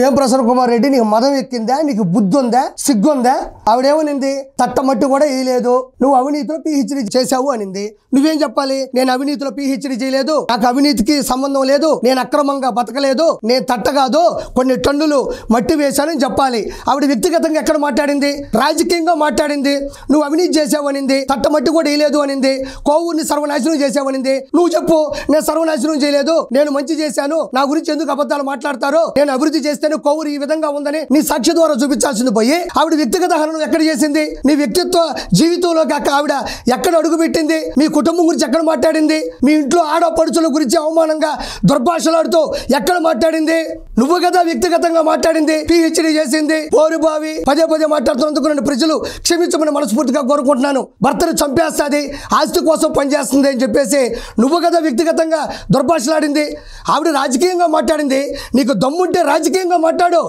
ఏం ప్రసన్న కుమార్ రెడ్డి నీకు మదం ఎక్కిందా, నీకు బుద్ధి ఉందా, సిగ్గుందా? ఆవిడేమనింది? తట్టమట్టు కూడా వేయలేదు, నువ్వు అవినీతిలో పిహెచ్డి చేశావు అనింది. నువ్వేం చెప్పాలి? నేను అవినీతిలో పిహెచ్డి చేయలేదు, నాకు అవినీతికి సంబంధం లేదు, నేను అక్రమంగా బతకలేదు, నేను తట్ట కాదు కొన్ని టన్నులు మట్టి వేశానని చెప్పాలి. ఆవిడ వ్యక్తిగతంగా ఎక్కడ మాట్లాడింది? రాజకీయంగా మాట్లాడింది. నువ్వు అవినీతి చేసావనింది, తట్టమట్టి కూడా వేయలేదు అనింది, కోవూరిని సర్వనాశనం చేసావనింది. నువ్వు చెప్పు, నేను సర్వనాశనం చేయలేదు, నేను మంచి చేశాను, నా గురించి ఎందుకు అబద్ధాలు మాట్లాడతారు, నేను అభివృద్ధి చేస్తేనే కోవూరు ఈ విధంగా ఉందని నీ సాక్షి ద్వారా చూపించాల్సింది పోయి ఆవిడ వ్యక్తిగత హరణం ఎక్కడ చేసింది? నీ వ్యక్తిత్వ జీవితంలోకి ఆవిడ ఎక్కడ అడుగు పెట్టింది? మీ కుటుంబం గురించి ఎక్కడ మాట్లాడింది? మీ ఇంట్లో ఆడపడుచుల గురించి అవమానంగా దుర్భాషలాడుతూ ఎక్కడ మాట్లాడింది? నువ్వు కదా వ్యక్తిగతంగా మాట్లాడింది. పిహెచ్డి చేసింది, పోరుబావి పదే పదే మాట్లాడుతున్నందుకు నన్ను ప్రజలు క్షమించమని మనస్ఫూర్తిగా కోరుకుంటున్నాను. భర్తను చంపేస్తుంది, ఆస్తి కోసం పనిచేస్తుంది అని చెప్పేసి నువ్వు కదా వ్యక్తిగతంగా దుర్భాషలాడింది. ఆవిడ రాజకీయంగా మాట్లాడింది. నీకు దమ్ముంటే రాజకీయంగా మాట్లాడు.